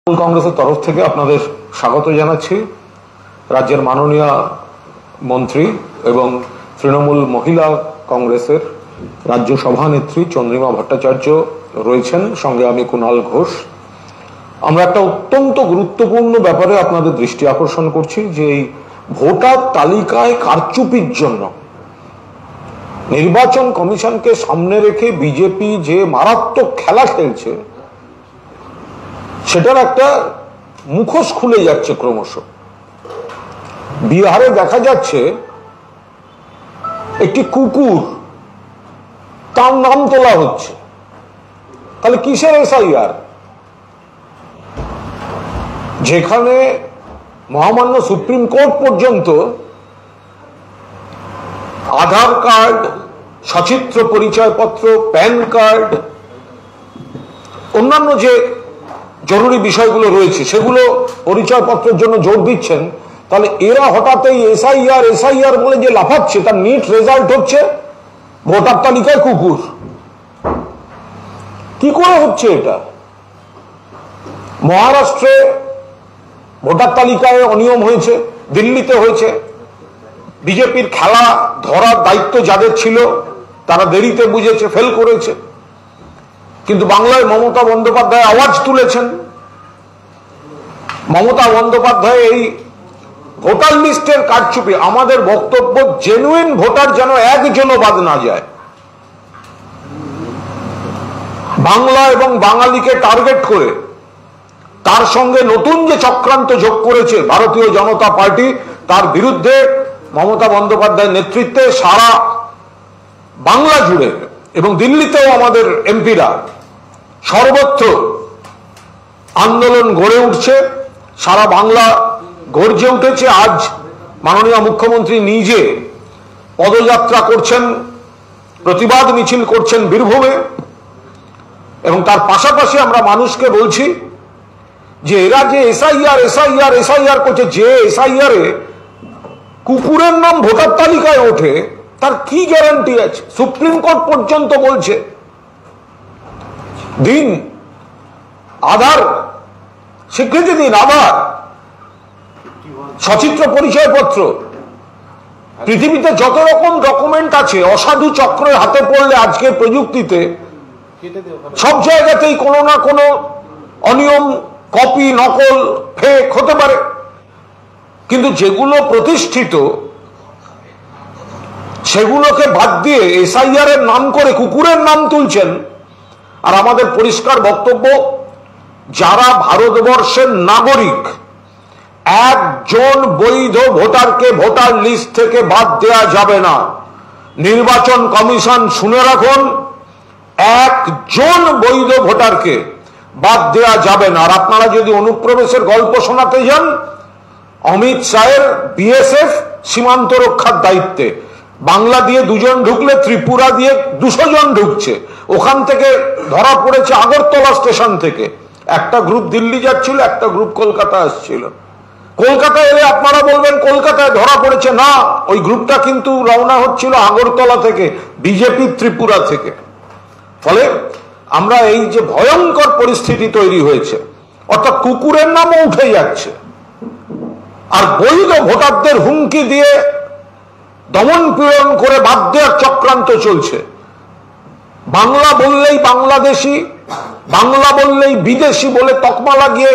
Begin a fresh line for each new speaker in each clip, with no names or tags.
তৃণমূল কংগ্রেসের তরফ থেকে আপনাদের স্বাগত জানাচ্ছি। রাজ্যের মাননীয় মন্ত্রী এবং তৃণমূল মহিলা কংগ্রেসের রাজ্য সভানেত্রী চন্দ্রিমা ভট্টাচার্য রয়েছেন, সঙ্গে আমি কুণাল ঘোষ। আমরা একটা অত্যন্ত গুরুত্বপূর্ণ ব্যাপারে আপনাদের দৃষ্টি আকর্ষণ করছি যে এই ভোটার তালিকায় কারচুপির জন্য নির্বাচন কমিশনকে সামনে রেখে বিজেপি যে মারাত্মক খেলা খেলছে সেটার একটা মুখোশ খুলে যাচ্ছে ক্রমশ। বিহারে দেখা যাচ্ছে একটি কুকুর, তার নাম তোলা হচ্ছে। তাহলে কিসের এসআইআর? যেখানে মহামান্য সুপ্রিম কোর্ট পর্যন্ত আধার কার্ড, সচিত্র পরিচয়পত্র, প্যান কার্ড, অন্যান্য যে জরুরি বিষয়গুলো রয়েছে সেগুলো পরিচয়পত্রের জন্য জোর দিচ্ছেন, তাহলে এরা হঠাৎ এই এসআইআর এসআইআর বলে যে লাফাচ্ছে, তার নিট রেজাল্ট হচ্ছে ভোটার তালিকায় কুকুর। কি করে হচ্ছে এটা? মহারাষ্ট্রে ভোটার তালিকায় অনিয়ম হয়েছে, দিল্লিতে হয়েছে। বিজেপির খেলা ধরার দায়িত্ব যাদের ছিল তারা দেরিতে বুঝেছে, ফেল করেছে। কিন্তু বাংলায় মমতা বন্দ্যোপাধ্যায় আওয়াজ তুলেছেন। মমতা বন্দ্যোপাধ্যায় এই ভোটার লিস্টের কারচুপি, আমাদের বক্তব্য জেনুইন ভোটার যেন একজনও বাদ না যায়। বাংলা এবং বাঙালিকে টার্গেট করে তার সঙ্গে নতুন যে চক্রান্ত যোগ করেছে ভারতীয় জনতা পার্টি, তার বিরুদ্ধে মমতা বন্দ্যোপাধ্যায়ের নেতৃত্বে সারা বাংলা জুড়ে এবং দিল্লিতেও আমাদের এমপিরা সর্বত্র আন্দোলন গড়ে উঠছে। সারা বাংলা গর্জে উঠেছে। আজ মাননীয় মুখ্যমন্ত্রী নিজে পদযাত্রা করছেন, প্রতিবাদ মিছিল করছেন বীরভূমে। এবং তার পাশাপাশি আমরা মানুষকে বলছি যে এরা যে এসআইআর এসআইআর এসআইআর করছে, যে এসআইআর এ কুকুরের নাম ভোটার তালিকায় ওঠে তার কি গ্যারান্টি আছে? সুপ্রিম কোর্ট পর্যন্ত বলছে দিন, আধার স্বীকৃতি দিন, আধার, সচিত্র পরিচয়পত্র। পৃথিবীতে যত রকম ডকুমেন্ট আছে অসাধু চক্রের হাতে পড়লে আজকের প্রযুক্তিতে সব জায়গাতেই কোনো না কোনো অনিয়ম, কপি, নকল, ফেক হতে পারে। কিন্তু যেগুলো প্রতিষ্ঠিত সেগুলোকে বাদ দিয়ে এসআইআর এর নাম করে কুকুরের নাম তুলছেন। আর আমাদের পরিষ্কার বক্তব্য, যারা ভারতবর্ষের নাগরিক, একজন বৈধ ভোটারকে ভোটার লিস্ট থেকে বাদ দেওয়া যাবে না। নির্বাচন কমিশন শুনে রাখুন, একজন বৈধ ভোটারকে বাদ দেওয়া যাবে না। আর আপনারা যদি অনুপ্রবেশের গল্প শোনাতে যান, অমিত শাহের বিএসএফ সীমান্ত রক্ষার দায়িত্বে, বাংলা দিয়ে 2 জন ঢুকলে ত্রিপুরা দিয়ে 200 জন ঢুকছে। ওখান থেকে ধরা পড়েছে আগরতলা স্টেশন থেকে। একটা গ্রুপ দিল্লি যাচ্ছিল, একটা গ্রুপ কলকাতা আসছিল। কলকাতায় এলে আপনারা বলবেন কলকাতায় ধরা পড়েছে, না, ওই গ্রুপটা কিন্তু রওনা হচ্ছিল আগরতলা থেকে, বিজেপি ত্রিপুরা থেকে। ফলে আমরা এই যে ভয়ঙ্কর পরিস্থিতি তৈরি হয়েছে, অর্থাৎ কুকুরের নামও উঠে যাচ্ছে, আর বৈধ ভোটারদের হুমকি দিয়ে দমন পীড়ন করে বাদ দেওয়ার চক্রান্ত চলছে। বাংলা বললেই বাংলাদেশি, বাংলা বললেই বিদেশি বলে তকমা লাগিয়ে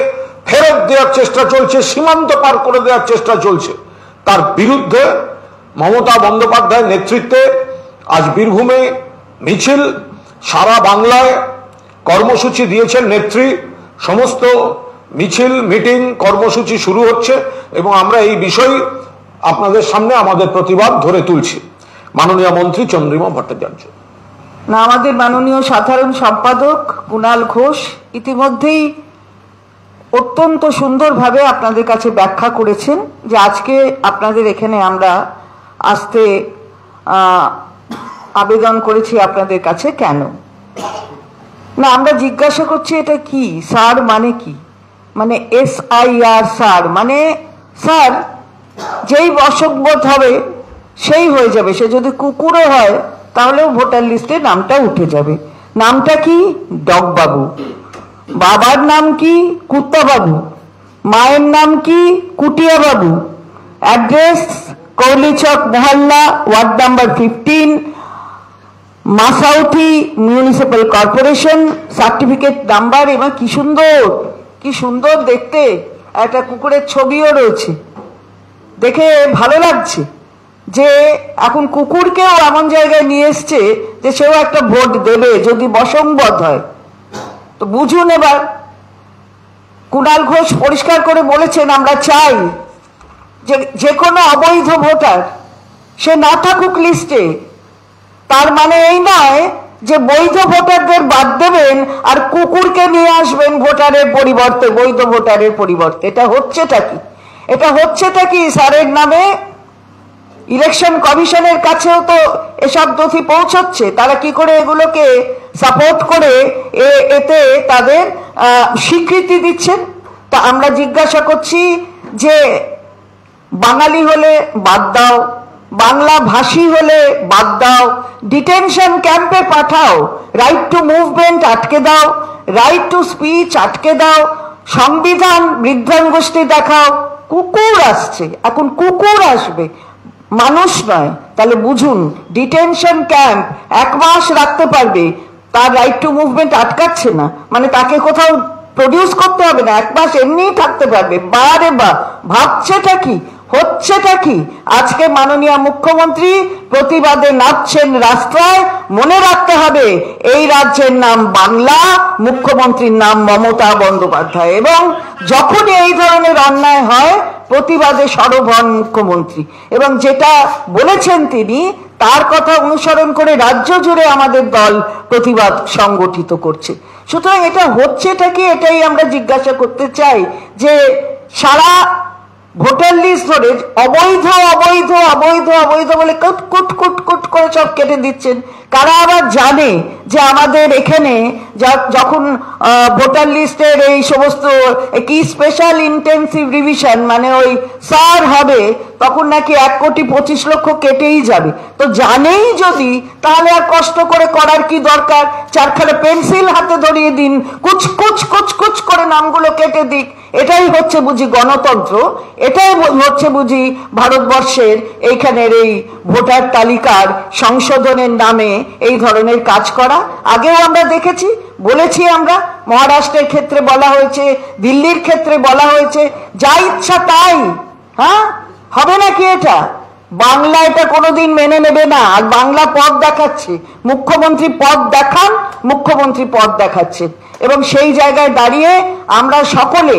ফেরত দেওয়ার চেষ্টা চলছে, সীমান্ত পার করে দেওয়ার চেষ্টা চলছে। তার বিরুদ্ধে মমতা বন্দ্যোপাধ্যায়ের নেতৃত্বে আজ বীরভূমে মিছিল, সারা বাংলায় কর্মসূচি দিয়েছেন নেত্রী। সমস্ত মিছিল, মিটিং, কর্মসূচি শুরু হচ্ছে এবং আমরা এই বিষয় আপনাদের সামনে আমাদের প্রতিবাদ ধরে তুলছি। মাননীয় মন্ত্রী চন্দ্রিমা ভট্টাচার্য।
না, আমাদের মাননীয় সাধারণ সম্পাদক কুণাল ঘোষ ইতিমধ্যেই অত্যন্ত সুন্দরভাবে আপনাদের কাছে ব্যাখ্যা করেছেন যে আজকে আপনাদের এখানে আমরা আসতে আবেদন করেছি আপনাদের কাছে কেন। না, আমরা জিজ্ঞাসা করছি এটা কি স্যার, মানে কি? মানে এসআইআর স্যার মানে, স্যার যেই অসংবোধ হবে সেই হয়ে যাবে। সে যদি কুকুরও হয় তাহলেও ভোটার লিস্টে নামটা উঠে যাবে। নামটা কি? ডগবাবু। বাবার নাম কি? কুত্তা বাবু। মায়ের নাম কি? কুটিয়া বাবু। অ্যাড্রেস কৌলিচক মহল্লা, ward number 15, Masaurhi municipal corporation. Certificate number, এবং কি সুন্দর, কি সুন্দর দেখতে, একটা কুকুরের ছবিও রয়েছে, দেখে ভালো লাগছে যে এখন কুকুরকেও এমন জায়গায় নিয়ে এসছে যে সেও একটা ভোট দেবে যদি বসংবদ হয়। তো বুঝুন এবার, কুণাল ঘোষ পরিষ্কার করে বলেছেন আমরা চাই যে কোনো অবৈধ ভোটার সে না থাকুক লিস্টে। তার মানে এই নয় যে বৈধ ভোটারদের বাদ দেবেন আর কুকুরকে নিয়ে আসবেন ভোটারের পরিবর্তে, বৈধ ভোটারের পরিবর্তে। এটা হচ্ছেটা কি? এটা হচ্ছেটা কি স্যারের নামে? ইলেকশন কমিশনের কাছেও তো এসব নথি পৌঁছচ্ছে, তারা কি করে এগুলোকে সাপোর্ট করে এতে তাদের স্বীকৃতি দিচ্ছেন? তা আমরা জিজ্ঞাসা করছি যে বাঙালি হলে বাদ দাও, বাংলা ভাষী হলে বাদ দাও, ডিটেনশন ক্যাম্পে পাঠাও, রাইট টু মুভমেন্ট আটকে দাও, রাইট টু স্পিচ আটকে দাও, সংবিধান বৃদ্ধাঙ্গুষ্ঠী দেখাও। কুকুর আসছে, এখন কুকুর আসবে, মানুষ নয়। তাহলে বুঝুন, ডিটেনশন ক্যাম্প 1 মাস রাখতে পারবে, তার রাইট টু মুভমেন্ট আটকাচ্ছে না, মানে তাকে কোথাও প্রডিউস করতে হবে না, 1 মাস এমনিই থাকতে পারবে। বারে বা ভাবছেটা কি, হচ্ছেটা কি? আজকে মাননীয় মুখ্যমন্ত্রী প্রতিবাদে নাচছেন রাস্তায়। মনে রাখতে হবে এই রাজ্যের নাম বাংলা, মুখ্যমন্ত্রীর নাম মমতা বন্দ্যোপাধ্যায়, এবং যখনই এই ধরনের অন্যায় হয় প্রতিবাদে সরব হন মুখ্যমন্ত্রী, এবং যেটা বলেছেন তিনি তার কথা অনুসরণ করে রাজ্য জুড়ে আমাদের দল প্রতিবাদ সংগঠিত করছে। সুতরাং এটা হচ্ছেটা কি, এটাই আমরা জিজ্ঞাসা করতে চাই। যে সারা ভোটার লিস্ট ধরে অবৈধ অবৈধ অবৈধ অবৈধ বলে কুট কুট কুট কুট করে সব কেটে দিচ্ছেন। কারা আবার জানে যে আমাদের এখানে যখন ভোটার লিস্টের এই সমস্ত কি স্পেশাল ইন্টেন্সিভ রিভিশন মানে ওই সার হবে, তখন নাকি 1,25,00,000 কেটেই যাবে। তো জানেই যদি, তাহলে আর কষ্ট করে করার কি দরকার? চারখানা পেন্সিল হাতে ধরিয়ে দিন, কুচ কুচ কুচ কুচ করে নামগুলো কেটে দিক। এটাই হচ্ছে বুঝি গণতন্ত্র? এটাই হচ্ছে বুঝি ভারতবর্ষের এইখানের এই ভোটার তালিকার সংশোধনের নামে এই ধরনের কাজ করা? আগেও আমরা দেখেছি, বলেছি আমরা, মহারাষ্ট্রের ক্ষেত্রে বলা হয়েছে, দিল্লির ক্ষেত্রে বলা হয়েছে, যা ইচ্ছা তাই। হ্যাঁ, হবে নাকি এটা? বাংলা এটা কোনোদিন মেনে নেবে না। আর বাংলা পথ দেখাচ্ছে, মুখ্যমন্ত্রী পথ দেখান, মুখ্যমন্ত্রী পথ দেখাচ্ছেন। এবং সেই জায়গায় দাঁড়িয়ে আমরা সকলে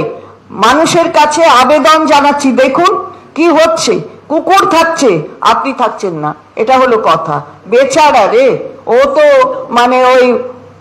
মানুষের কাছে আবেদন জানাচ্ছি, দেখুন কি হচ্ছে। কুকুর থাকছে, আপনি থাকছেন না, এটা হলো কথা। বেচারা রে, ও তো মানে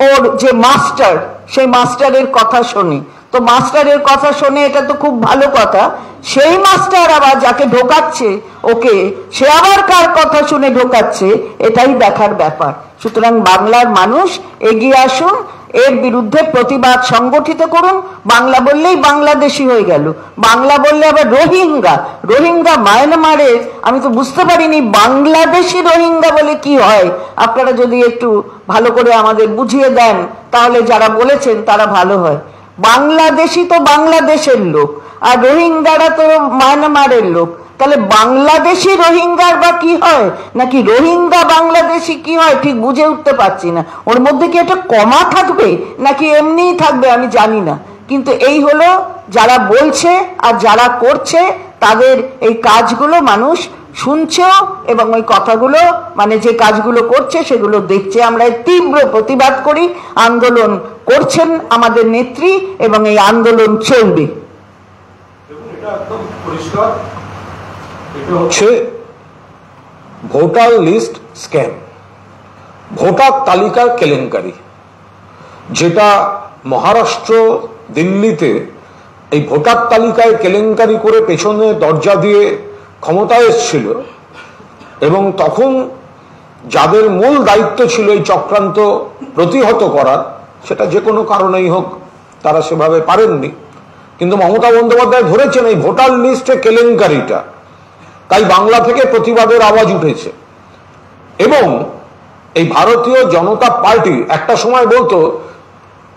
ওর যে মাস্টার, সেই মাস্টারের কথা শোনে। তো মাস্টারের কথা শোনে, এটা তো খুব ভালো কথা। সেই মাস্টার আবার যাকে ঢোকাচ্ছে ওকে, সে আবার কার কথা শুনে ঢোকাচ্ছে, এটাই দেখার ব্যাপার। সুতরাং বাংলার মানুষ এগিয়ে আসুন, এর বিরুদ্ধে প্রতিবাদ সংগঠিত করুন। বাংলা বললেই বাংলাদেশি হয়ে গেল, বাংলা বললে আবার রোহিঙ্গা। রোহিঙ্গা মায়ানমারের, আমি তো বুঝতে পারিনি বাংলাদেশি রোহিঙ্গা বলে কি হয়। আপনারা যদি একটু ভালো করে আমাদের বুঝিয়ে দেন তাহলে যারা বলেছেন তারা ভালো হয়। বাংলাদেশি তো বাংলাদেশের লোক, আর রোহিঙ্গারা তো মায়ানমারের লোক। তাহলে বাংলাদেশি রোহিঙ্গার বা কি হয়, নাকি রোহিঙ্গা বাংলাদেশি কি হয়, ঠিক বুঝে উঠতে পারছি না। ওর মধ্যে কি একটা কমা থাকবে নাকি এমনিই থাকবে আমি জানি না। কিন্তু এই হলো যারা বলছে আর যারা করছে, তাদের এই কাজগুলো মানুষ শুনছেও, এবং ওই কথাগুলো মানে যে কাজগুলো করছে সেগুলো দেখছে। আমরা তীব্র প্রতিবাদ করি, আন্দোলন করছেন আমাদের নেত্রী, এবং এই আন্দোলন চলবে।
এটা হচ্ছে ভোটার লিস্ট স্ক্যাম, ভোটার তালিকার কেলেঙ্কারি, যেটা মহারাষ্ট্র দিল্লিতে এই ভোটার তালিকায় কেলেঙ্কারি করে পেছনে দরজা দিয়ে ক্ষমতায় এসেছিল, এবং তখন যাদের মূল দায়িত্ব ছিল এই চক্রান্ত প্রতিহত করার, সেটা যে কোনো কারণেই হোক তারা সেভাবে পারেননি। কিন্তু মমতা বন্দ্যোপাধ্যায় ধরেছেন এই ভোটার লিস্টে কেলেঙ্কারিটা, তাই বাংলা থেকে প্রতিবাদের আওয়াজ উঠেছে। এবং এই ভারতীয় জনতা পার্টি একটা সময় বলতো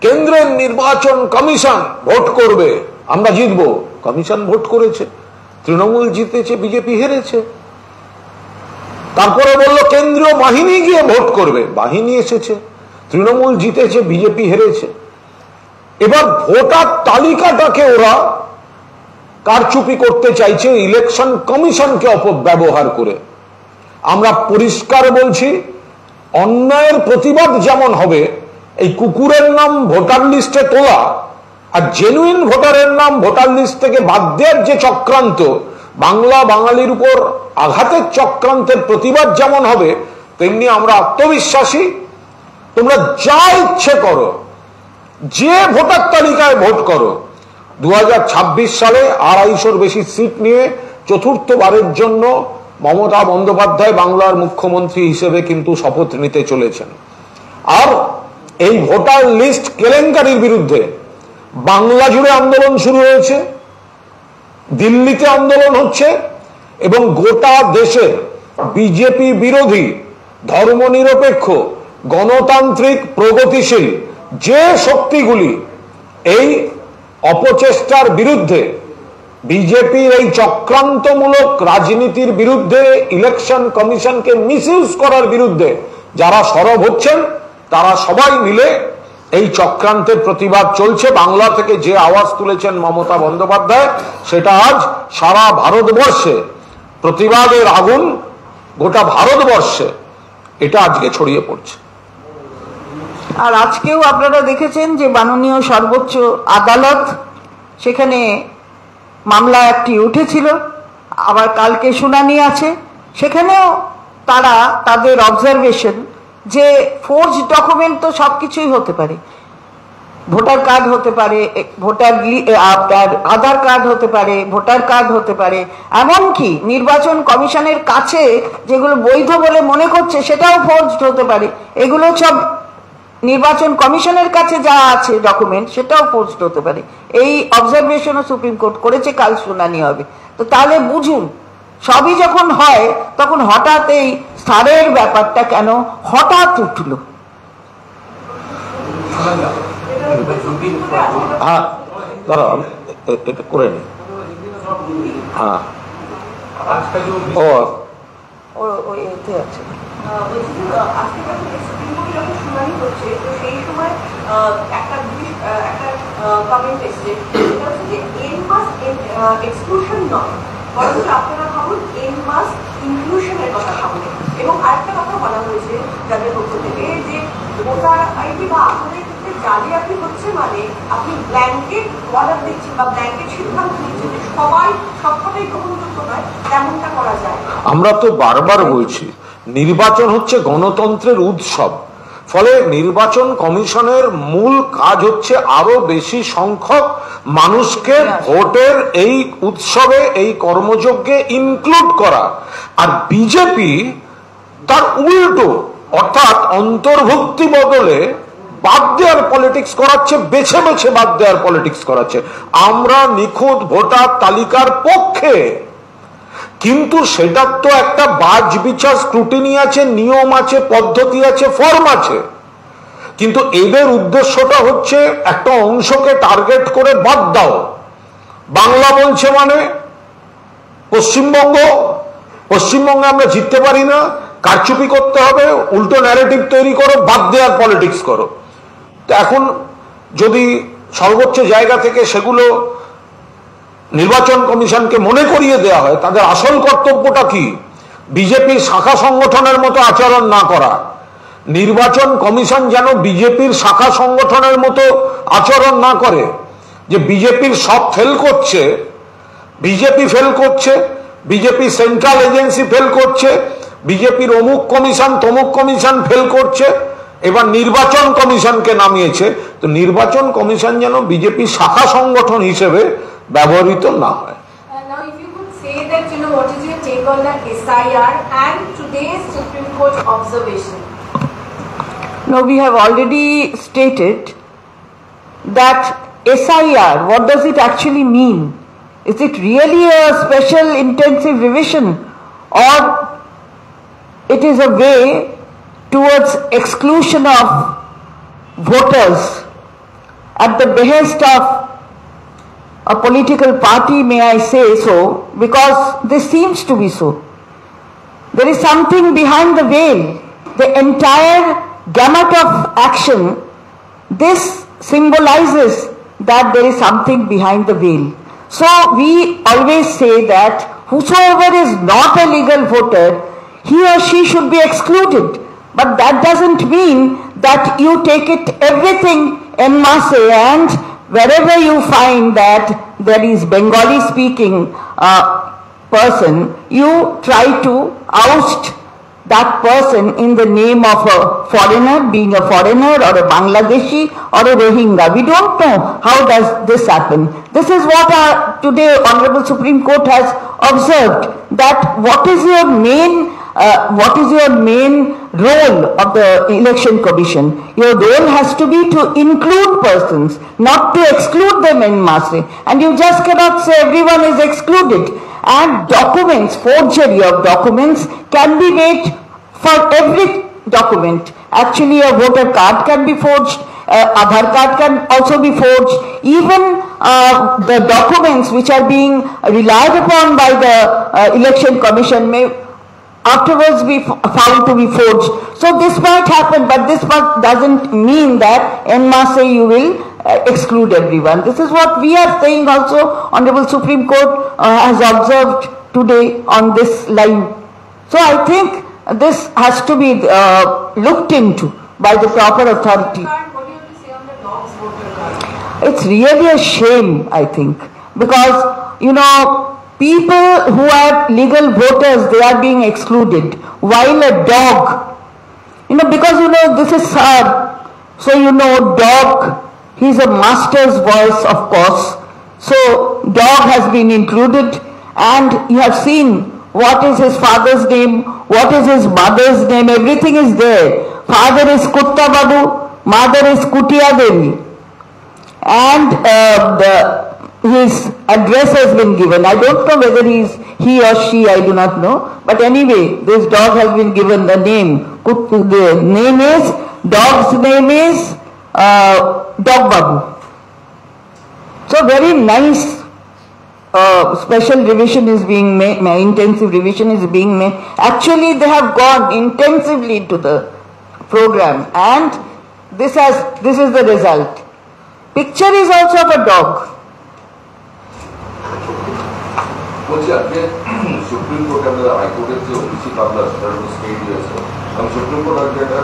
কেন্দ্রের নির্বাচন কমিশন ভোট করবে, আমরা জিতবো। কমিশন ভোট করেছে, তৃণমূল জিতেছে, বিজেপি হেরেছে। তারপরে বললো কেন্দ্রীয় বাহিনী গিয়ে ভোট করবে, বাহিনী এসেছে, তৃণমূল জিতেছে, বিজেপি হেরেছে। এবার ভোটার তালিকাটাকে ওরা কারচুপি করতে চাইছে ইলেকশন কমিশনকে অপব্যবহার করে। আমরা পরিষ্কার বলছি, অন্যায়ের প্রতিবাদ যেমন হবে, এই কুকুরের নাম ভোটার লিস্টে তোলা আর জেনুইন ভোটারের নাম ভোটার লিস্ট থেকে বাদ দেওয়ার যে চক্রান্ত, বাংলা বাঙালির উপর আঘাতের চক্রান্তের প্রতিবাদ যেমন হবে, তেমনি আমরা আত্মবিশ্বাসী তোমরা যা ইচ্ছে করো, যে ভোটার তালিকায় ভোট করো। 2026 সালে 250-র বেশি সিট নিয়ে চতুর্থবারের জন্য মমতা বন্দ্যোপাধ্যায় বাংলার মুখ্যমন্ত্রী হিসেবে কিন্তু শপথ নিতে চলেছেন। আর এই ভোটার লিস্ট কেলেঙ্কারির বিরুদ্ধে বাংলা জুড়ে আন্দোলন শুরু হয়েছে, দিল্লিতে আন্দোলন হচ্ছে, এবং গোটা দেশে বিজেপি বিরোধী, ধর্মনিরপেক্ষ, গণতান্ত্রিক, প্রগতিশীল যে শক্তিগুলি এই অপচেষ্টার বিরুদ্ধে, বিজেপির এই চক্রান্তমূলক রাজনীতির বিরুদ্ধে, ইলেকশন কমিশনকে মিসইউজ করার বিরুদ্ধে যারা সরব হচ্ছেন, তারা সবাই মিলে এই চক্রান্তের প্রতিবাদ চলছে। বাংলা থেকে যে আওয়াজ তুলেছেন মমতা বন্দ্যোপাধ্যায়, সেটা আজ সারা ভারতবর্ষে প্রতিবাদের আগুন, গোটা ভারতবর্ষে এটা আজকে ছড়িয়ে পড়ছে।
আর আজকেও আপনারা দেখেছেন যে মাননীয় সর্বোচ্চ আদালত, সেখানে মামলা একটি উঠেছিল, আবার কালকে শুনানি আছে, সেখানেও তারা তাদের অবজারভেশন যে ফোর্জ ডকুমেন্ট তো সবকিছুই হতে পারে, ভোটার কার্ড হতে পারে, আপনার আধার কার্ড হতে পারে, ভোটার কার্ড হতে পারে, এমনকি নির্বাচন কমিশনের কাছে যেগুলো বৈধ বলে মনে করছে সেটাও ফোর্জড হতে পারে। এগুলো সব নির্বাচন কমিশনের কাছে যা আছে ডকুমেন্ট, সেটাও ফোর্জড হতে পারে। এই অবজারভেশনও সুপ্রিম কোর্ট করেছে, কাল শুনানি হবে। তো তাহলে বুঝুন, সবই যখন হয় তখন হঠাৎ এই সারের ব্যাপারটা কেন হঠাৎ উঠলো?
হ্যাঁ, দাঁড়াও, এটা করে নি। হ্যাঁ,
ও এতে আছে।
আপনারা ভাবুন এন মাস ইনক্লুশনের কথা ভাবুন। এবং আরেকটা কথা বলা হয়েছে যাদের পক্ষ থেকে যে ভোটার আইডি বা আপনাদের ক্ষেত্রে জালিয়াতি হচ্ছে, মানে আপনি ব্ল্যাঙ্কেট অর্ডার দিচ্ছেন বা ব্ল্যাঙ্কেট সিদ্ধান্ত নিচ্ছেন যে সবাই সবকটাই গ্রহণযোগ্য নয়, তেমনটা করা যায়।
আমরা তো বারবার বলছি, নির্বাচন হচ্ছে গণতন্ত্রের উৎসব। ফলে নির্বাচন কমিশনের মূল কাজ হচ্ছে আরো বেশি সংখ্যক মানুষকে ভোটের এই উৎসবে, এই কর্মযজ্ঞে ইনক্লুড করা। আর বিজেপি তার উল্টো, অর্থাৎ অন্তর্ভুক্তি বদলে বাদ দেওয়ার পলিটিক্স করাচ্ছে, বেছে বেছে বাদ দেওয়ার পলিটিক্স করাচ্ছে। আমরা নিখুঁত ভোটার তালিকার পক্ষে, কিন্তু সেটার তো একটা বাজ বিচার, স্ক্রুটিনি আছে, নিয়ম আছে, পদ্ধতি আছে, ফর্ম আছে। কিন্তু এদের উদ্দেশ্যটা হচ্ছে একটা অংশকে টার্গেট করে বাদ দাও। বাংলা বলছে মানে পশ্চিমবঙ্গে আমরা জিততে পারি না, কারচুপি করতে হবে, উল্টো ন্যারেটিভ তৈরি করো, বাদ দেওয়ার পলিটিক্স করো। তো এখন যদি সর্বোচ্চ জায়গা থেকে সেগুলো নির্বাচন কমিশনকে মনে করিয়ে দেওয়া হয়, তাদের আসল কর্তব্যটা কি? বিজেপির শাখা সংগঠনের মতো আচরণ না করা। নির্বাচন কমিশন যেন বিজেপির শাখা সংগঠনের মতো আচরণ না করে, যে বিজেপির সব ফেল করছে, বিজেপি ফেল করছে, বিজেপি সেন্ট্রাল এজেন্সি ফেল করছে, বিজেপির অমুক কমিশন তমুক কমিশন ফেল করছে, এবার নির্বাচন কমিশনকে নামিয়েছে। তো নির্বাচন কমিশন যেন বিজেপি শাখা সংগঠন হিসেবে ব্যবহৃত না হয়।
Now, if you could say that, what is your take on the SIR and today's Supreme Court observation?
No, we have already stated that SIR, what does it actually mean? Is it really a special intensive revision, or it is a way towards exclusion of voters at the behest of a political party, may I say so, because this seems to be so. There is something behind the veil. The entire gamut of action, this symbolizes that there is something behind the veil. So we always say that whosoever is not a legal voter, he or she should be excluded. But that doesn't mean that you take it everything en masse, and wherever you find that there is Bengali speaking person, you try to oust that person in the name of a foreigner, being a foreigner or a Bangladeshi or a Rohingya. We don't know how does this happen. This is what today Honorable Supreme Court has observed, that what is your main role of the Election Commission? Your role has to be to include persons, not to exclude them en masse. And you just cannot say everyone is excluded. And documents, forgery of documents can be made for every document. Actually, a voter card can be forged, Aadhaar card can also be forged. Even the documents which are being relied upon by the Election Commission may afterwards be found to be forged. So this might happen, but this doesn't mean that en masse you will exclude everyone. This is what we are saying also. Honorable Supreme Court has observed today on this line. So I think this has to be looked into by the proper authority.
What do you have to say on the dogs voter card?
It's really a shame, I think, because, you know, people who are legal voters, they are being excluded, while a dog, you know, because, you know, this is sad. So, you know, dog, he's a master's voice, of course. So, dog has been included, and you have seen what is his father's name, what is his mother's name, everything is there. Father is Kutta Babu, mother is Kutia Devi. And his address has been given. I don't know whether he or she, I do not know. But anyway, this dog has been given the name. The name is, dog's name is Dog Babu. So very nice special revision is being made, intensive revision is being made. Actually, they have gone intensively into the program, and this is the result. Picture is also of a dog.
Supreme court আমরা হাইকোর্টের যে OBC মামলা সেটা stay দিয়েছে এবং supreme court আজকে একটা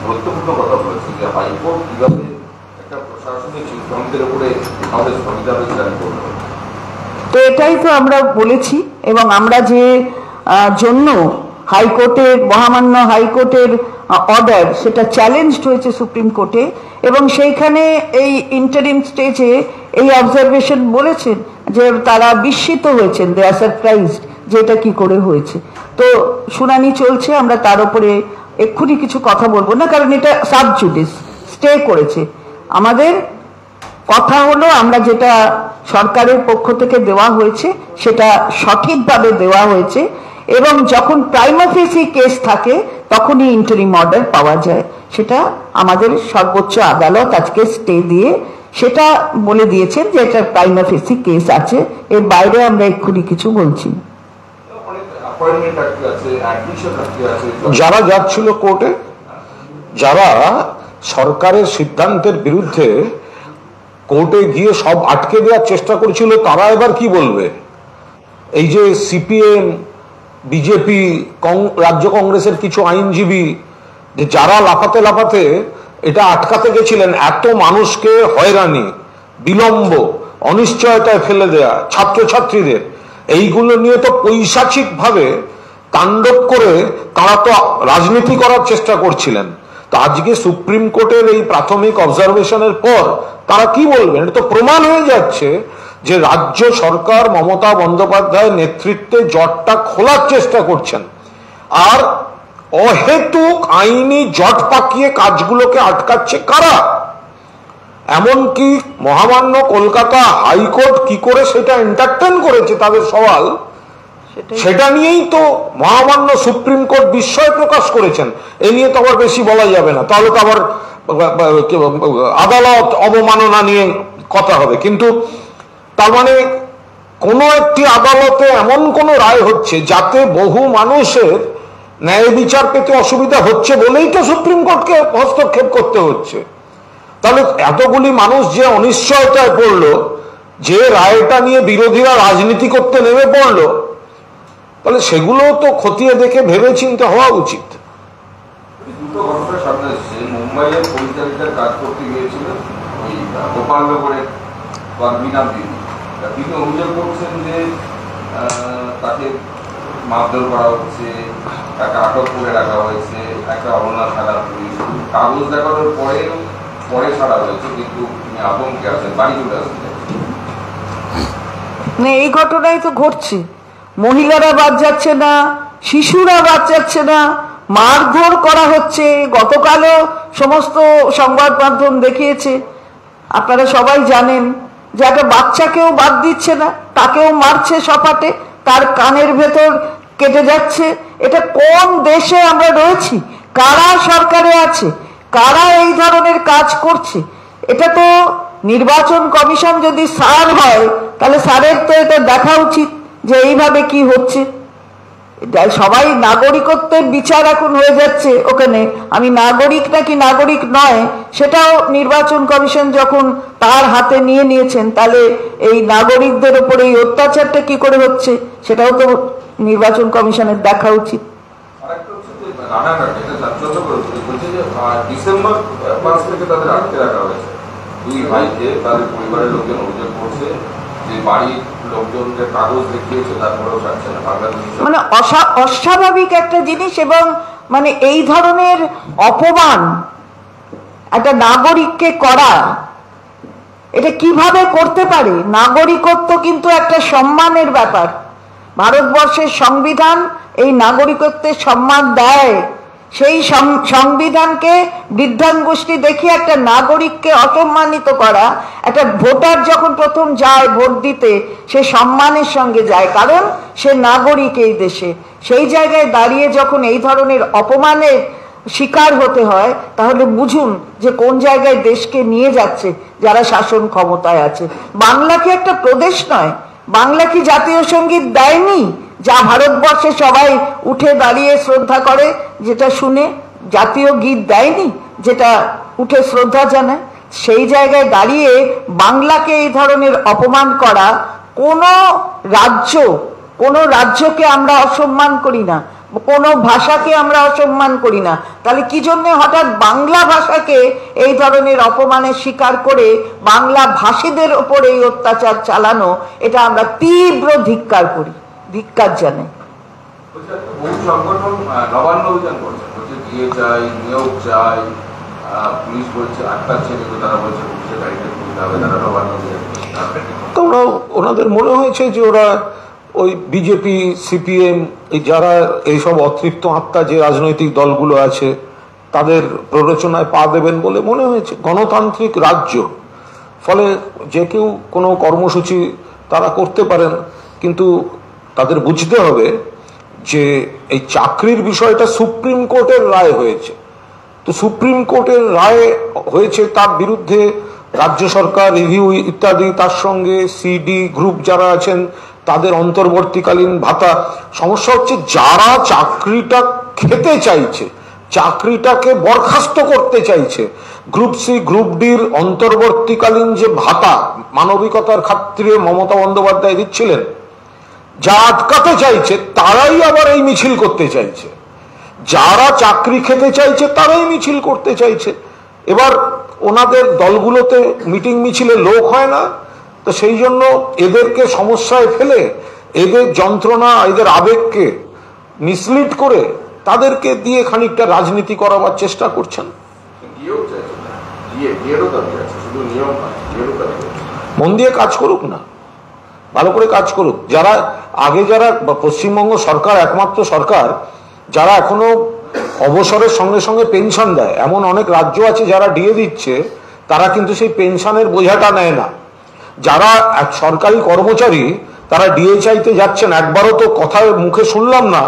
গুরুত্বপূর্ণ কথা বলেছে যে হাইকোর্ট কিভাবে একটা প্রশাসনিক সিদ্ধান্তের উপরে আমাদের সংবিধানের জারি করবে।
তো এটাই তো আমরা বলেছি, এবং আমরা যে জন্য হাইকোর্টের, মহামান্য হাইকোর্টের অর্ডার, সেটা চ্যালেঞ্জড হয়েছে সুপ্রিম কোর্টে, এবং সেইখানে এই ইন্টারিম স্টেজে এই অবজারভেশন বলেছেন যে তারা বিস্মিত হয়েছেন, দে আর সারপ্রাইজড যে এটা কি করে হয়েছে। তো শুনানি চলছে, আমরা তার উপরে এক্ষুনি কিছু কথা বলবো না, কারণ এটা সাব জুডিস স্টে করেছে। আমাদের কথা হলো, আমরা যেটা সরকারের পক্ষ থেকে দেওয়া হয়েছে সেটা সঠিকভাবে দেওয়া হয়েছে, এবং যখন প্রাইমা ফেসি কেস থাকে তখনই ইন্টারিম অর্ডার পাওয়া যায়। সেটা আমাদের সর্বোচ্চ আদালত আজকে স্টে দিয়ে সেটা বলে দিয়েছেন যে এটা প্রাইমা ফেসি কেস আছে, এর বাইরে আমরা এক্ষুনি কিছু বলছি না।
যারা যাচ্ছিল কোর্টে, যারা সরকারের সিদ্ধান্তের বিরুদ্ধে কোর্টে গিয়ে সব আটকে দেওয়ার চেষ্টা করেছিল, তারা এবার কি বলবে? এই যে সিপিএম, বিজেপি, রাজ্য কংগ্রেসের কিছু আইনজীবী, যে যারা লাফাতে লাফাতে এটা আটকাতে গেছিলেন, এত মানুষকে হয়রানি, বিলম্ব, অনিশ্চয়তায় ফেলে দেয়া ছাত্রছাত্রীদের, এইগুলো নিয়ে তো পৈশাচিক ভাবে তাণ্ডব করে তারা তো রাজনীতি করার চেষ্টা করছিলেন। তো আজকে সুপ্রিম কোর্টের এই প্রাথমিক অবজারভেশনের পর তারা কি বলবেন? এটা তো প্রমাণ হয়ে যাচ্ছে যে রাজ্য সরকার মমতা বন্দ্যোপাধ্যায়ের নেতৃত্বে জটটা খোলার চেষ্টা করছেন, আর অহেতুক আইনি জট পাকিয়ে কাজগুলোকে আটকাচ্ছে কারা? এমনকি মহামান্য কলকাতা হাইকোর্ট কি করে সেটা এন্টারটেইন করেছে তাদের সওয়াল, সেটা নিয়েই তো মহামান্য সুপ্রিম কোর্ট বিস্ময় প্রকাশ করেছেন। এ নিয়ে তো আবার বেশি বলা যাবে না, তাহলে তো আবার আদালত অবমাননা নিয়ে কথা হবে, কিন্তু তার মানে কোন একটি আদালতে এমন কোন রায় হচ্ছে যাতে বহু মানুষের ন্যায় বিচার পেতে অসুবিধা হচ্ছে বলেই তো সুপ্রিম কোর্টকে হস্তক্ষেপ করতে হচ্ছে। তাহলে এতগুলি মানুষ যে অনিশ্চয়তায় পড়লো, যে রায়টা নিয়ে বিরোধীরা রাজনীতি করতে নেমে পড়লো, তাহলে সেগুলো তো খতিয়ে দেখে ভেবে চিন্তে হওয়া উচিত।
দুটো ঘটনার সামনে এসছে, মুম্বাইয়ের পরিচালিকার কাজ করতে গিয়েছিলেন ওই গোপালনগরের পারভিনা বিবি। তিনি অভিযোগ করছেন যে তাকে মারধর করা হচ্ছে, তাকে আটক করে রাখা হয়েছে, একটা অবনা ছাড়া পুলিশ কাগজ দেখানোর পরে ছাড়া হয়েছে, কিন্তু তিনি আতঙ্কে আছেন, বাড়ি চলে আসছেন।
এই ঘটনাই তো ঘটছে, মহিলারা বাদ যাচ্ছে না, শিশুরা বাদ যাচ্ছে না, মারধর করা হচ্ছে। গতকালও সমস্ত সংবাদ মাধ্যম দেখিয়েছে, আপনারা সবাই জানেন যে একটা বাচ্চাকেও বাদ দিচ্ছে না, তাকেও মারছে সপাটে, তার কানের ভেতর কেটে যাচ্ছে। এটা কোন দেশে আমরা রয়েছি? কারা সরকারে আছে? কারা এই ধরনের কাজ করছে? এটা তো নির্বাচন কমিশন যদি স্যার হয়, তাহলে স্যারের তো এটা দেখা উচিত যে এইভাবে কি হচ্ছে। সবাই নাগরিকত্বের বিচার এখন হয়ে যাচ্ছে ওখানে, আমি নাগরিক নাকি নাগরিক নয় সেটাও নির্বাচন কমিশন যখন তার হাতে নিয়ে নিয়েছেন, তাহলে এই নাগরিকদের উপর এই অত্যাচারটা কি করে হচ্ছে সেটাও তো নির্বাচন কমিশনের দেখা উচিত।
ডিসেম্বর মাস থেকে তাদের আটকে রাখা হয়েছে, দুই ভাইকে। তাদের পরিবারের লোকজন অভিযোগ করছে যে বাড়ির লোকজনকে কাগজ দেখিয়েছে, তারপরেও ছাড়ছে না।
মানে অস্বাভাবিক একটা জিনিস। এবং মানে এই ধরনের অপমান একটা নাগরিককে করা, এটা কিভাবে করতে পারে? নাগরিকত্ব কিন্তু একটা সম্মানের ব্যাপার। ভারতবর্ষের সংবিধান এই নাগরিকত্বের সম্মান দেয়। সেই সংবিধানকে বৃদ্ধাঙ্গুষ্ঠী দেখিয়ে একটা নাগরিককে অসম্মানিত করা, একটা ভোটার যখন প্রথম যায় ভোট দিতে, সে সম্মানের সঙ্গে যায়, কারণ সে নাগরিক এই দেশে। সেই জায়গায় দাঁড়িয়ে যখন এই ধরনের অপমানের শিকার হতে হয়, তাহলে বুঝুন যে কোন জায়গায় দেশকে নিয়ে যাচ্ছে যারা শাসন ক্ষমতায় আছে। বাংলা কি একটা প্রদেশ নয়? বাংলা কি জাতীয় সঙ্গীত দেয়নি, যা ভারতবর্ষে সবাই উঠে দাঁড়িয়ে শ্রদ্ধা করে? যেটা শুনে জাতীয় গীত দেয়নি, যেটা উঠে শ্রদ্ধা জানায়? সেই জায়গায় দাঁড়িয়ে বাংলাকে এই ধরনের অপমান করা, কোনো রাজ্যকে আমরা অসম্মান করি না, কোনো ভাষাকে আমরা অসম্মান করি না, তাহলে কি জন্য হঠাৎ বাংলা ভাষাকে এই ধরনের অপমানের শিকার করে বাংলা ভাষীদের ওপর এই অত্যাচার চালানো, এটা আমরা তীব্র ধিক্কার করি, ধিক্কার জানাই।
বহু সংগঠন নবান্ন অভিযান করছে, বলছে দিয়ে চাই, নিয়োগ চাই, পুলিশ বলছে আটকাচ্ছে, কিন্তু তারা বলছে পুলিশের গাড়িতে তুলতে হবে, তারা নবান্ন অভিযান করছে।
ওনাদের মনে হয়েছে যে ওরা ওই বিজেপি, সিপিএম, এই যারা এইসব অতৃপ্ত আত্মা যে রাজনৈতিক দলগুলো আছে তাদের প্ররোচনায় পা দেবেন বলে মনে হয়েছে। গণতান্ত্রিক রাজ্য, ফলে যে কেউ কোনো কর্মসূচি তারা করতে পারেন, কিন্তু তাদের বুঝতে হবে যে এই চাকরির বিষয়টা সুপ্রিম কোর্টের রায় হয়েছে। তো সুপ্রিম কোর্টের রায় হয়েছে, তার বিরুদ্ধে রাজ্য সরকার রিভিউ ইত্যাদি, তার সঙ্গে সিডি গ্রুপ যারা আছেন তাদের অন্তর্বর্তীকালীন ভাতা। সমস্যা হচ্ছে যারা চাকরিটা খেতে চাইছে, চাকরিটাকে বরখাস্ত করতে চাইছে, গ্রুপ সি গ্রুপ ডির অন্তর্বর্তীকালীন যে ভাতা মানবিকতার খাতিরে মমতা বন্দ্যোপাধ্যায় দিচ্ছিলেন, যা আটকাতে চাইছে তারাই আবার এই মিছিল করতে চাইছে। যারা চাকরি খেতে চাইছে তারাই মিছিল করতে চাইছে। এবার ওনাদের দলগুলোতে মিটিং মিছিলে লোক হয় না, তো সেই জন্য এদেরকে সমস্যায় ফেলে, এদের যন্ত্রণা, এদের আবেগকে মিসলিড করে তাদেরকে দিয়ে খানিকটা রাজনীতি করাবার চেষ্টা করছেন। মন দিয়ে কাজ করুক না, ভালো করে কাজ করুক। যারা পশ্চিমবঙ্গ সরকার একমাত্র সরকার যারা এখনো অবসরের সঙ্গে সঙ্গে পেনশন দেয়, এমন অনেক রাজ্য আছে যারা দিয়ে দিচ্ছে, তারা কিন্তু সেই পেনশনের বোঝাটা নেয় না। যারা সরকারি কর্মচারী তারা ডিএ চাইতে যাচ্ছেন, একবারও তো কথায় মুখে শুনলাম না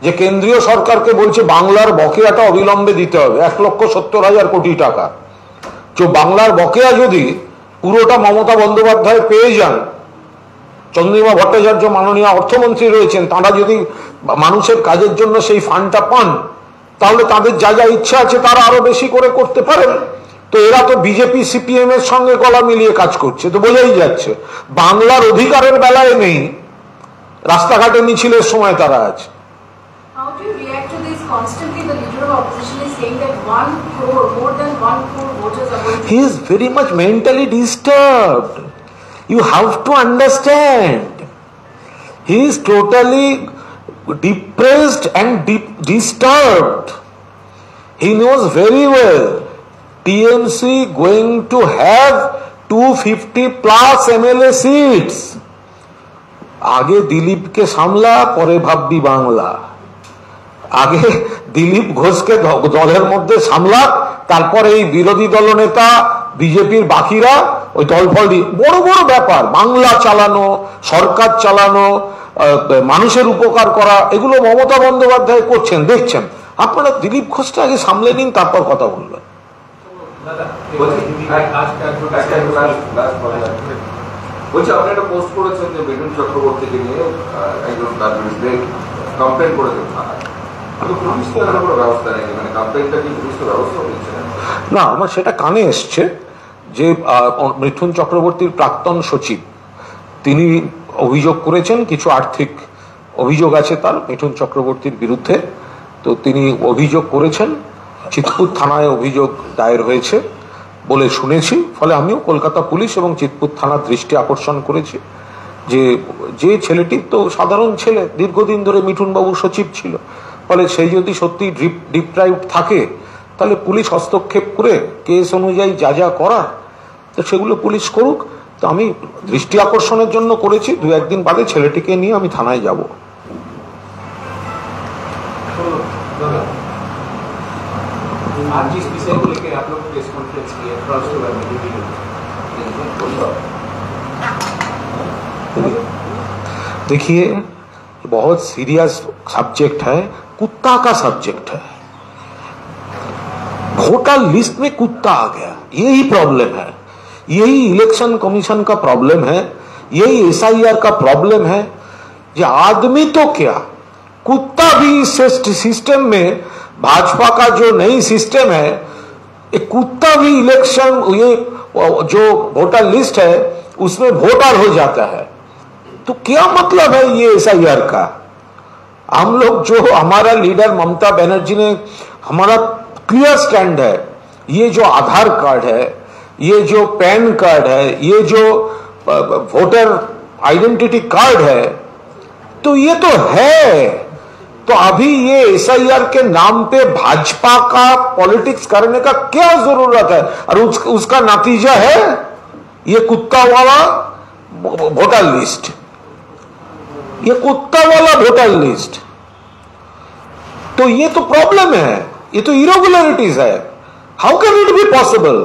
যে কেন্দ্রীয় সরকারকে বলছে বাংলার বকেয়াটা অবিলম্বে দিতে হবে 1,70,000 কোটি টাকা। তো বাংলার বকেয়া যদি পুরোটা মমতা বন্দ্যোপাধ্যায় পেয়ে যান, চন্দ্রিমা ভট্টাচার্য মাননীয় অর্থমন্ত্রী রয়েছেন, তারা যদি মানুষের কাজের জন্য সেই ফান্ডটা পান, তাহলে তাদের যা যা ইচ্ছা আছে তারা আরো বেশি করে করতে পারেন। তো এরা তো বিজেপি সিপিএম এর সঙ্গে গলা মিলিয়ে কাজ করছে, তো বোঝাই যাচ্ছে বাংলার অধিকারের বেলায় নেই, রাস্তাঘাটে মিছিলের সময় তারা আছে।
How do you react to this? Constantly the leader of opposition is saying that 1 crore, more than 1 crore voters are going to...
He is very much mentally disturbed. You have to understand. He is totally depressed and disturbed. He knows very well TMC going to have 250 plus MLA seats. आगे दिलीप के सामला परे भाबी बांगला, আগে দিলীপ ঘোষকে দলের মধ্যে সামলা, তারপরে এই বিরোধী দলনেতা বিজেপির বাকিরা ওই দলফল দিয়ে বড় বড় ব্যাপার, বাংলা চালানো, সরকার চালানো, মানুষের উপকার করা, এগুলো মমতা বন্দ্যোপাধ্যায় করছেন, দেখছেন। আপনারা দিলীপ ঘোষটা আগে সামলে নিন, তারপর কথা বলবেন।
বলছি, আপনি একটা পোস্ট করেছেন যে মিঠুন চক্রবর্তীকে নিয়ে একজন তার বিরুদ্ধে কমপ্লেন করেছেন থানায়, পুলিশ তো এখানে কোনো ব্যবস্থা নেই, মানে কমপ্লেনটা কি পুলিশ তো ব্যবস্থা নিচ্ছে
না? আমার সেটা কানে এসছে যে মিঠুন চক্রবর্তীর প্রাক্তন সচিব তিনি অভিযোগ করেছেন, কিছু আর্থিক অভিযোগ আছে তার মিঠুন চক্রবর্তীর বিরুদ্ধে। তো তিনি অভিযোগ করেছেন, চিতপুর থানায় অভিযোগ দায়ের হয়েছে বলে শুনেছি। ফলে আমিও কলকাতা পুলিশ এবং চিতপুর থানার দৃষ্টি আকর্ষণ করেছি যে ছেলেটি তো সাধারণ ছেলে, দীর্ঘদিন ধরে মিঠুন বাবু সচিব ছিল, ফলে সেই যদি সত্যি ডিপ্রাইভড থাকে তাহলে পুলিশ হস্তক্ষেপ করে কেস অনুযায়ী যা যা করার তো সেগুলো পুলিশ করুক। তো আমি দৃষ্টি আকর্ষণের জন্য করেছি, 2-1 দিন বাদে ছেলেটিকে নিয়ে আমি থানায় যাব।
आज जिस विषय को लेकर आप लोग प्रेस कॉन्फ्रेंस किए,
देखिए बहुत सीरियस सब्जेक्ट है, कुत्ता का सब्जेक्ट है। वोटर लिस्ट में कुत्ता आ गया, यही प्रॉब्लम है, यही इलेक्शन कमीशन का प्रॉब्लम है, यही एसआईआर का प्रॉब्लम है। ये आदमी तो क्या, कुत्ता भी इस सिस्टम में, भाजपा का जो नई सिस्टम है, एक कुत्ता भी इलेक्शन, ये जो वोटर लिस्ट है उसमें वोटर हो जाता है। तो क्या मतलब है ये एसआईआर का? हम लोग जो, हमारा लीडर ममता बनर्जी ने, हमारा क्लियर स्टैंड है, ये जो आधार कार्ड है, ये जो पैन कार्ड है, ये जो वोटर आइडेंटिटी कार्ड है, तो ये तो है। तो अभी ये एसआईआर के नाम पे भाजपा का पॉलिटिक्स करने का क्या जरूरत है? और उसका नतीजा है ये कुत्ता वाला वोटर लिस्ट, ये कुत्ता वाला वोटर लिस्ट। तो ये तो प्रॉब्लम है, ये तो इरेगुलरिटीज है। How can it be possible?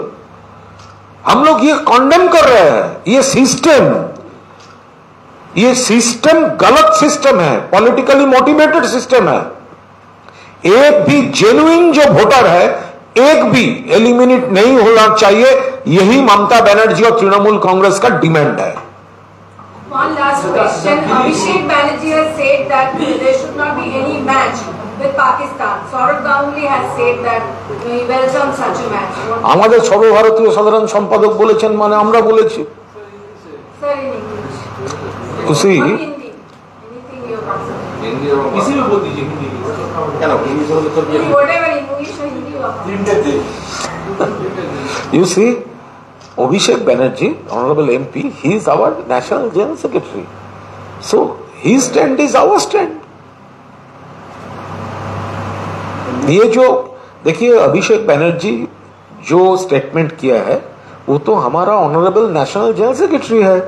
हम लोग ये कॉन्डेम कर रहे हैं, ये सिस्टम गलत सिस्टम है, पॉलिटिकली मोटिवेटेड सिस्टम है। एक भी जेन्युइन जो वोटर है, एक भी एलिमिनेट नहीं होना चाहिए, यही ममता बनर्जी और तृणमूल कांग्रेस का डिमांड है।
One last question. Abhishek Banerjee has said that there should not be any match with Pakistan. Saurav Ganguly has said that he welcomes such a match.
আমাদের সর্বভারতীয় সাধারণ সম্পাদক বলেছেন, মানে আমরা বলেছি।
Sir, in English.
उसी
Or Hindi. Anything you're comfortable.
Hindi এবং
किसी भी बोल दीजिए, हिंदी में।
Whatever, English or Hindi you are comfortable.
You see, Abhishek Banerjee, Honorable MP, he is our National General Secretary. So, his stand is our stand. ये जो देखिए अभिषेक बनर्जी जो स्टेटमेंट किया है वो तो हमारा ऑनरेबल नेशनल जनरल सेक्रेटरी है,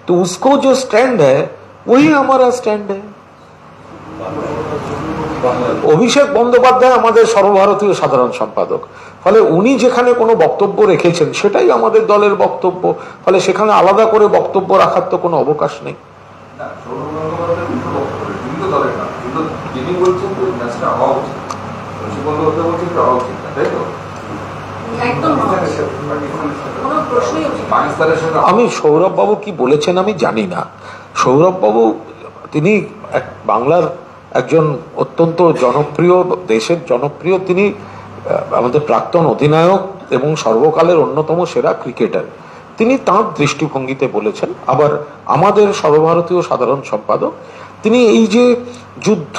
तो उसको जो स्टैंड है वही हमारा स्टैंड है। অভিষেক বন্দ্যোপাধ্যায় আমাদের সর্বভারতীয় সাধারণ সম্পাদক, ফলে উনি যেখানে কোনো বক্তব্য রেখেছেন সেটাই আমাদের দলের বক্তব্য, ফলে সেখানে আলাদা করে বক্তব্য রাখার তো কোনো অবকাশ নেই।
না, সৌরভ গঙ্গোপাধ্যায় দুটো বক্তব্য, তিনি তো দলের না, কিন্তু তিনি বলছেন যে ম্যাচটা হওয়া উচিত, রশিদ বন্দ্যোপাধ্যায় বলছেন যে হওয়া উচিত না, তাই তো?
একদম কোনো প্রশ্নই উঠছে না।
পাকিস্তানের সঙ্গে
আমি সৌরভ বাবু কি বলেছেন আমি জানি না। সৌরভ বাবু তিনি বাংলার একজন অত্যন্ত জনপ্রিয়, দেশের জনপ্রিয়, তিনি আমাদের প্রাক্তন অধিনায়ক এবং সর্বকালের অন্যতম সেরা ক্রিকেটার। তিনি তাঁর দৃষ্টিভঙ্গিতে বলেছেন। আবার আমাদের সর্বভারতীয় সাধারণ সম্পাদক তিনি এই যে যুদ্ধ,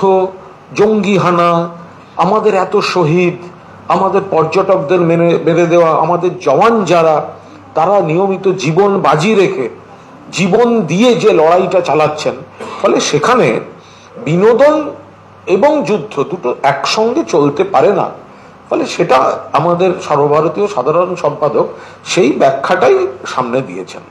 জঙ্গি হানা, আমাদের এত শহীদ, আমাদের পর্যটকদের মেরে দেওয়া, আমাদের জওয়ান যারা, তারা নিয়মিত জীবন বাজি রেখে জীবন দিয়ে যে লড়াইটা চালাচ্ছেন, ফলে সেখানে বিনোদন এবং যুদ্ধ দুটো একসঙ্গে চলতে পারে না। ফলে সেটা আমাদের সর্বভারতীয় সাধারণ সম্পাদক সেই ব্যাখ্যাটাই সামনে দিয়েছেন।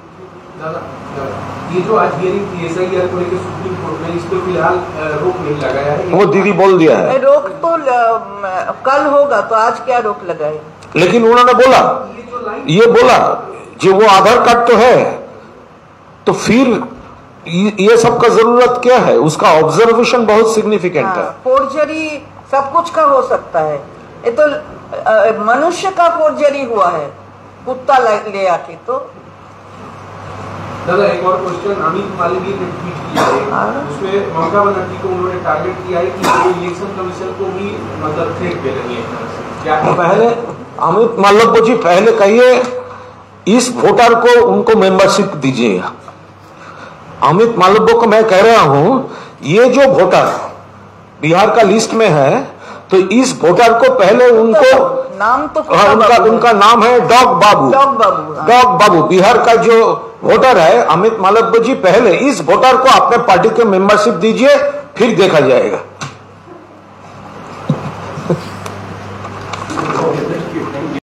ये जो आज हियरिंग थी एसआईआर को लेकर सुप्रीम कोर्ट में, इस पे फिलहाल रोक नहीं लगाया है।
वो दीदी बोल दिया है
रोक तो कल होगा, तो आज क्या रोक लगाए?
लेकिन उन्होंने बोला, ये बोला जो वो आधार कार्ड तो है, तो फिर ये सब का जरूरत क्या है? उसका ऑब्जर्वेशन बहुत सिग्निफिकेंट है।
फोर्जरी सब कुछ का हो सकता है, ये तो मनुष्य का फोर्जरी हुआ है, कुत्ता ले आके। तो
दादा एक और क्वेश्चन, अमित मालवीय ने ट्वीट किया है, उसमें ममता बनर्जी को उन्होंने टारगेट किया है कि वो इलेक्शन कमीशन को भी मतलब थ्रेट दे रही है एक तरह से। क्या
पहले अमित मालवीय जी पहले कहिए इस वोटर को उनको मेंबरशिप दीजिए। अमित मालवीय को मैं कह रहा हूं, ये जो वोटर बिहार का लिस्ट में है, तो इस वोटर को पहले उनको
नाम तो
उनका नाम है डॉग बाबू। डॉग बाबू बिहार का जो वोटर है अमित मालवीय जी, पहले इस वोटर को अपने पार्टी के मेंबरशिप दीजिए, फिर देखा जाएगा।